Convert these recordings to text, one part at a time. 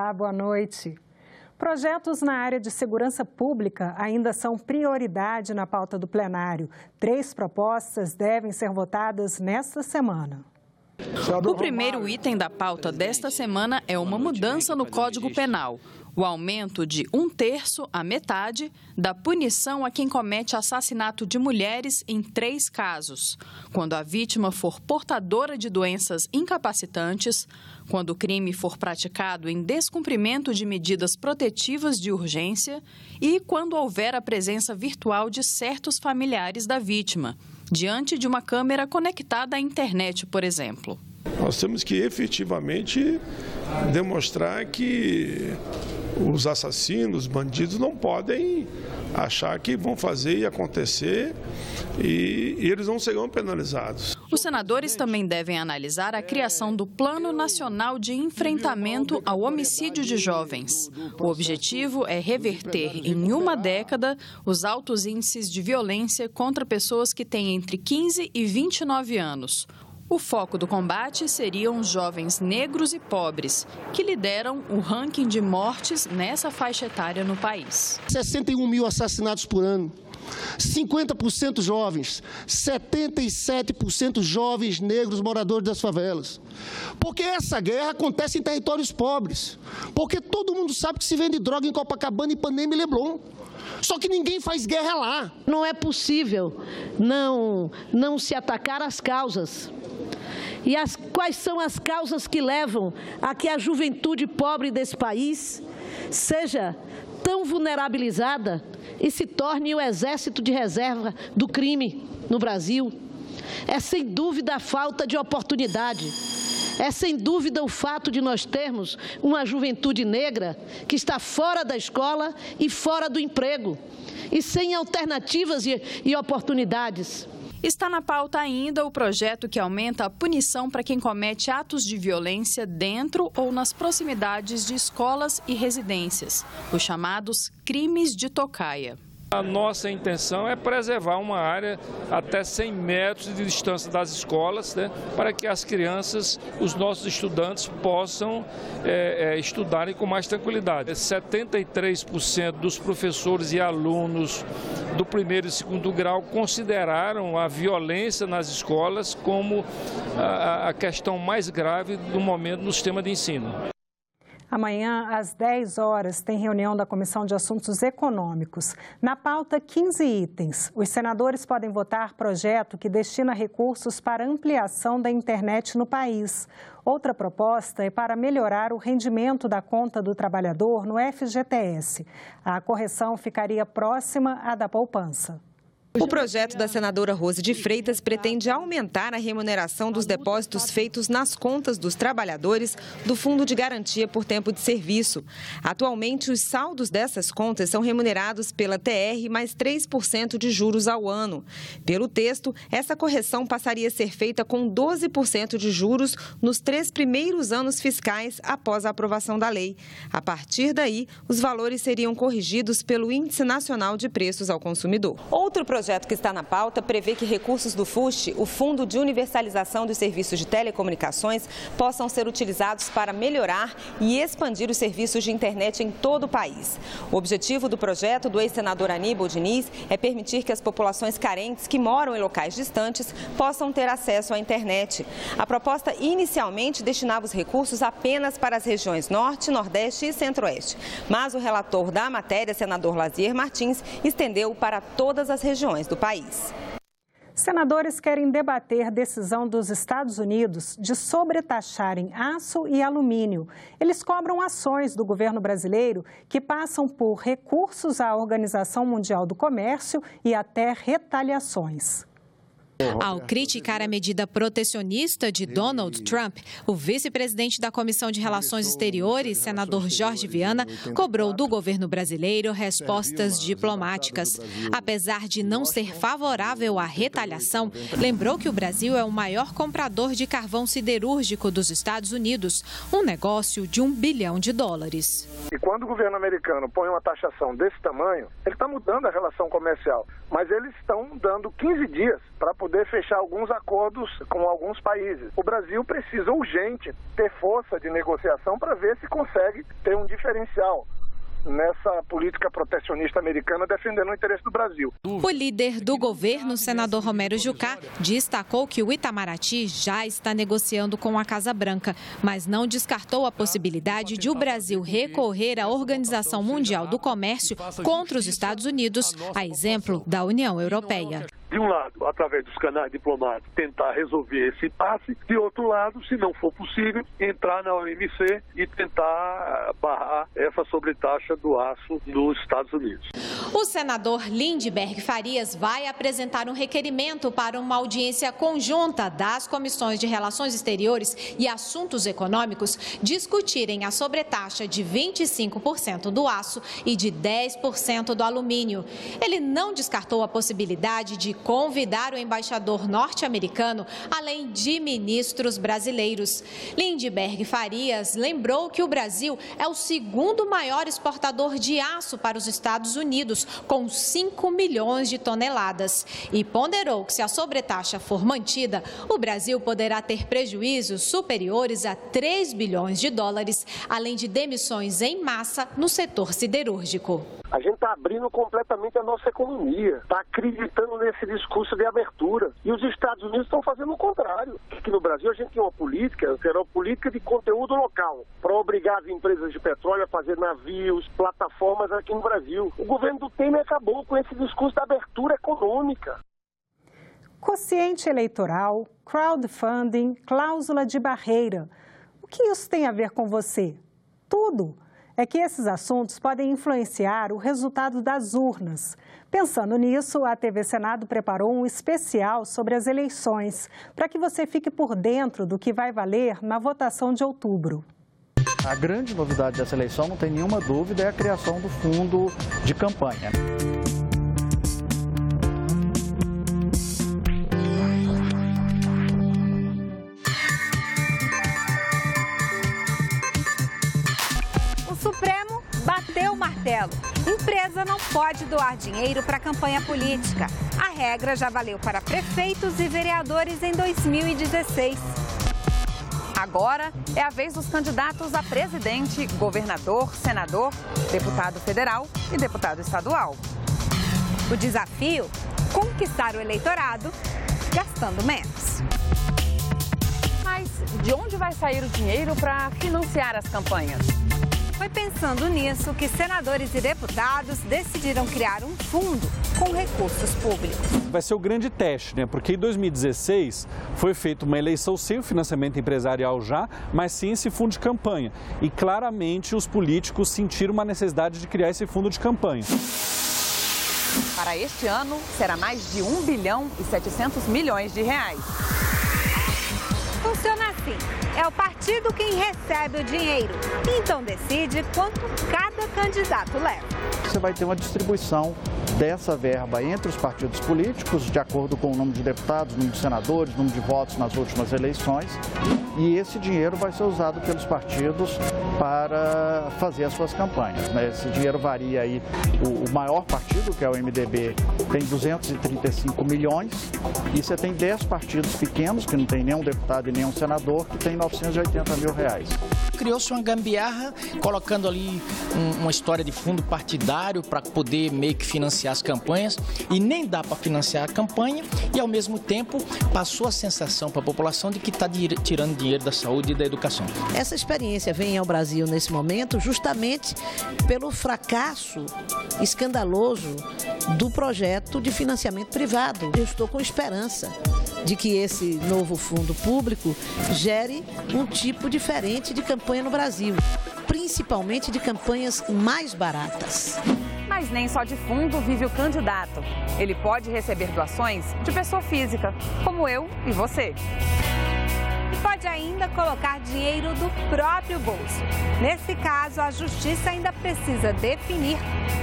Olá, boa noite. Projetos na área de segurança pública ainda são prioridade na pauta do plenário. 3 propostas devem ser votadas nesta semana. O primeiro item da pauta desta semana é uma mudança no Código Penal. O aumento de 1/3 à metade da punição a quem comete assassinato de mulheres em 3 casos. Quando a vítima for portadora de doenças incapacitantes, quando o crime for praticado em descumprimento de medidas protetivas de urgência e quando houver a presença virtual de certos familiares da vítima, diante de uma câmera conectada à internet, por exemplo. Nós temos que efetivamente demonstrar que os assassinos, os bandidos não podem achar que vão fazer e acontecer e eles não serão penalizados. Os senadores também devem analisar a criação do Plano Nacional de Enfrentamento ao Homicídio de Jovens. O objetivo é reverter em uma década os altos índices de violência contra pessoas que têm entre 15 e 29 anos. O foco do combate seriam os jovens negros e pobres, que lideram o ranking de mortes nessa faixa etária no país. 61 mil assassinatos por ano, 50% jovens, 77% jovens negros moradores das favelas. Porque essa guerra acontece em territórios pobres, porque todo mundo sabe que se vende droga em Copacabana, Ipanema e Leblon. Só que ninguém faz guerra lá. Não é possível não se atacar as causas. E quais são as causas que levam a que a juventude pobre desse país seja tão vulnerabilizada e se torne o exército de reserva do crime no Brasil? É sem dúvida a falta de oportunidade. É sem dúvida o fato de nós termos uma juventude negra que está fora da escola e fora do emprego e sem alternativas e oportunidades. Está na pauta ainda o projeto que aumenta a punição para quem comete atos de violência dentro ou nas proximidades de escolas e residências, os chamados crimes de tocaia. A nossa intenção é preservar uma área até 100 metros de distância das escolas, né, para que as crianças, os nossos estudantes, possam estudarem com mais tranquilidade. 73% dos professores e alunos do 1º e 2º grau consideraram a violência nas escolas como a questão mais grave do momento no sistema de ensino. Amanhã, às 10 horas, tem reunião da Comissão de Assuntos Econômicos. Na pauta, 15 itens. Os senadores podem votar projeto que destina recursos para ampliação da internet no país. Outra proposta é para melhorar o rendimento da conta do trabalhador no FGTS. A correção ficaria próxima à da poupança. O projeto da senadora Rose de Freitas pretende aumentar a remuneração dos depósitos feitos nas contas dos trabalhadores do Fundo de Garantia por Tempo de Serviço. Atualmente, os saldos dessas contas são remunerados pela TR mais 3% de juros ao ano. Pelo texto, essa correção passaria a ser feita com 12% de juros nos 3 primeiros anos fiscais após a aprovação da lei. A partir daí, os valores seriam corrigidos pelo Índice Nacional de Preços ao Consumidor. Outro projeto que está na pauta prevê que recursos do FUST, o Fundo de Universalização dos Serviços de Telecomunicações, possam ser utilizados para melhorar e expandir os serviços de internet em todo o país. O objetivo do projeto do ex-senador Aníbal Diniz é permitir que as populações carentes que moram em locais distantes possam ter acesso à internet. A proposta inicialmente destinava os recursos apenas para as regiões Norte, Nordeste e Centro-Oeste, mas o relator da matéria, senador Lazier Martins, estendeu para todas as regiões do país. Senadores querem debater decisão dos Estados Unidos de sobretaxarem aço e alumínio. Eles cobram ações do governo brasileiro que passam por recursos à Organização Mundial do Comércio e até retaliações. Ao criticar a medida protecionista de Donald Trump, o vice-presidente da Comissão de Relações Exteriores, senador Jorge Viana, cobrou do governo brasileiro respostas diplomáticas. Apesar de não ser favorável à retaliação, lembrou que o Brasil é o maior comprador de carvão siderúrgico dos Estados Unidos, um negócio de $1 bilhão. E quando o governo americano põe uma taxação desse tamanho, ele está mudando a relação comercial, mas eles estão dando 15 dias para poder poder fechar alguns acordos com alguns países. O Brasil precisa urgente ter força de negociação para ver se consegue ter um diferencial nessa política protecionista americana defendendo o interesse do Brasil. O líder do governo, senador Romero Jucá, destacou que o Itamaraty já está negociando com a Casa Branca, mas não descartou a possibilidade de o Brasil recorrer à Organização Mundial do Comércio contra os Estados Unidos, a exemplo da União Europeia. De um lado, através dos canais diplomáticos, tentar resolver esse impasse. De outro lado, se não for possível, entrar na OMC e tentar barrar essa sobretaxa do aço nos Estados Unidos. O senador Lindbergh Farias vai apresentar um requerimento para uma audiência conjunta das Comissões de Relações Exteriores e Assuntos Econômicos discutirem a sobretaxa de 25% do aço e de 10% do alumínio. Ele não descartou a possibilidade de convidar o embaixador norte-americano, além de ministros brasileiros. Lindbergh Farias lembrou que o Brasil é o segundo maior exportador de aço para os Estados Unidos, com 5 milhões de toneladas. E ponderou que, se a sobretaxa for mantida, o Brasil poderá ter prejuízos superiores a 3 bilhões de dólares, além de demissões em massa no setor siderúrgico. A gente está abrindo completamente a nossa economia, está acreditando nesse discurso de abertura. E os Estados Unidos estão fazendo o contrário. Aqui no Brasil a gente tem uma política, que era uma política de conteúdo local, para obrigar as empresas de petróleo a fazer navios, plataformas aqui no Brasil. O governo do Temer acabou com esse discurso da abertura econômica. Quociente eleitoral, crowdfunding, cláusula de barreira. O que isso tem a ver com você? Tudo. É que esses assuntos podem influenciar o resultado das urnas. Pensando nisso, a TV Senado preparou um especial sobre as eleições, para que você fique por dentro do que vai valer na votação de outubro. A grande novidade dessa eleição, não tem nenhuma dúvida, é a criação do fundo de campanha. O Supremo bateu o martelo. Empresa não pode doar dinheiro para campanha política. A regra já valeu para prefeitos e vereadores em 2016. Agora é a vez dos candidatos a presidente, governador, senador, deputado federal e deputado estadual. O desafio? Conquistar o eleitorado gastando menos. Mas de onde vai sair o dinheiro para financiar as campanhas? Foi pensando nisso que senadores e deputados decidiram criar um fundo com recursos públicos. Vai ser o grande teste, né? Porque em 2016 foi feita uma eleição sem o financiamento empresarial já, mas sim esse fundo de campanha. E claramente os políticos sentiram uma necessidade de criar esse fundo de campanha. Para este ano, será mais de 1 bilhão e 700 milhões de reais. Funciona assim. É o partido quem recebe o dinheiro, então decide quanto cada candidato leva. Você vai ter uma distribuição dessa verba entre os partidos políticos, de acordo com o número de deputados, número de senadores, número de votos nas últimas eleições. E esse dinheiro vai ser usado pelos partidos para fazer as suas campanhas, né? Esse dinheiro varia aí. O maior partido, que é o MDB, tem 235 milhões. E você tem 10 partidos pequenos, que não tem nenhum deputado e nenhum senador, que tem 980 mil reais. Criou-se uma gambiarra, colocando ali uma história de fundo partidário para poder meio que financiar as campanhas, e nem dá para financiar a campanha, e ao mesmo tempo passou a sensação para a população de que está tirando dinheiro da saúde e da educação. Essa experiência vem ao Brasil nesse momento justamente pelo fracasso escandaloso do projeto de financiamento privado. Eu estou com esperança de que esse novo fundo público gere um tipo diferente de campanha no Brasil, principalmente de campanhas mais baratas. Mas nem só de fundo vive o candidato. Ele pode receber doações de pessoa física, como eu e você. E pode ainda colocar dinheiro do próprio bolso. Nesse caso, a Justiça ainda precisa definir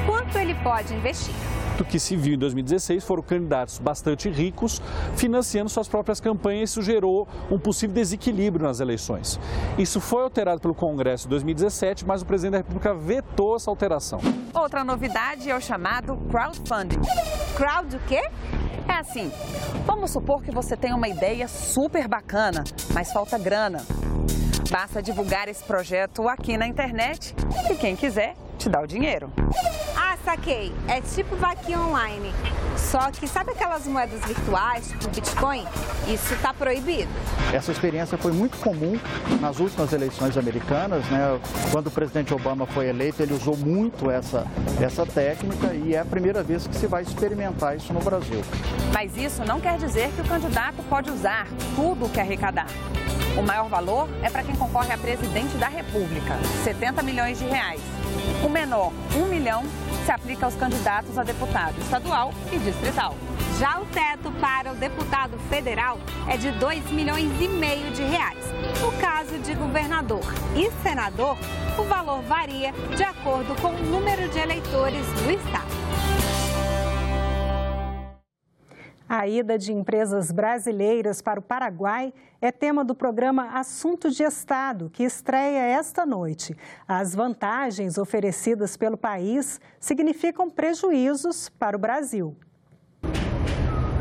quanto ele pode investir. O que se viu em 2016 foram candidatos bastante ricos financiando suas próprias campanhas. Isso gerou um possível desequilíbrio nas eleições. Isso foi alterado pelo Congresso em 2017, mas o presidente da República vetou essa alteração. Outra novidade é o chamado crowdfunding. Crowd o quê? É assim, vamos supor que você tem uma ideia super bacana, mas falta grana. Basta divulgar esse projeto aqui na internet e quem quiser te dá o dinheiro. Ah, saquei. É tipo vaquinha online. Só que sabe aquelas moedas virtuais, tipo Bitcoin? Isso está proibido. Essa experiência foi muito comum nas últimas eleições americanas, né? Quando o presidente Obama foi eleito, ele usou muito essa técnica e é a primeira vez que se vai experimentar isso no Brasil. Mas isso não quer dizer que o candidato pode usar tudo o que arrecadar. O maior valor é para quem concorre a presidente da República, R$70 milhões. O menor, R$1 milhão, se aplica aos candidatos a deputado estadual e distrital. Já o teto para o deputado federal é de R$2,5 milhões. No caso de governador e senador, o valor varia de acordo com o número de eleitores do estado. A ida de empresas brasileiras para o Paraguai é tema do programa Assunto de Estado, que estreia esta noite. As vantagens oferecidas pelo país significam prejuízos para o Brasil.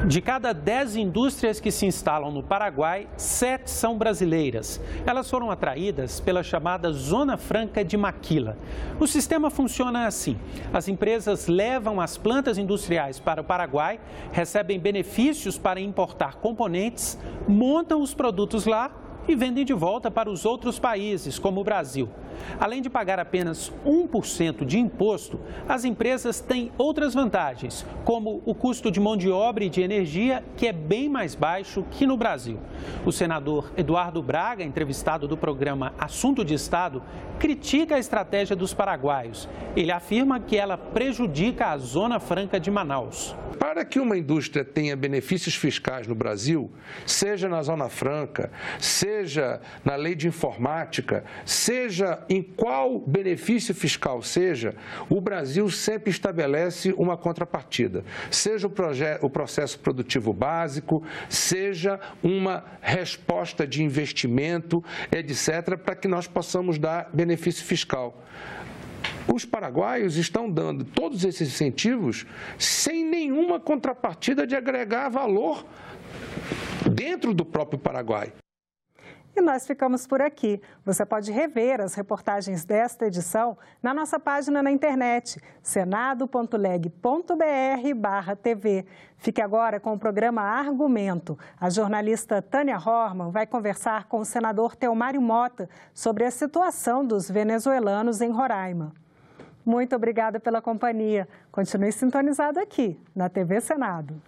De cada 10 indústrias que se instalam no Paraguai, 7 são brasileiras. Elas foram atraídas pela chamada Zona Franca de Maquila. O sistema funciona assim: as empresas levam as plantas industriais para o Paraguai, recebem benefícios para importar componentes, montam os produtos lá e vendem de volta para os outros países, como o Brasil. Além de pagar apenas 1% de imposto, as empresas têm outras vantagens, como o custo de mão de obra e de energia, que é bem mais baixo que no Brasil. O senador Eduardo Braga, entrevistado do programa Assunto de Estado, critica a estratégia dos paraguaios. Ele afirma que ela prejudica a Zona Franca de Manaus. Para que uma indústria tenha benefícios fiscais no Brasil, seja na Zona Franca, seja na lei de informática, seja em qual benefício fiscal seja, o Brasil sempre estabelece uma contrapartida. Seja o processo produtivo básico, seja uma resposta de investimento, etc., para que nós possamos dar benefício fiscal. Os paraguaios estão dando todos esses incentivos sem nenhuma contrapartida de agregar valor dentro do próprio Paraguai. E nós ficamos por aqui. Você pode rever as reportagens desta edição na nossa página na internet, senado.leg.br/TV. Fique agora com o programa Argumento. A jornalista Tânia Horman vai conversar com o senador Teomário Mota sobre a situação dos venezuelanos em Roraima. Muito obrigada pela companhia. Continue sintonizado aqui na TV Senado.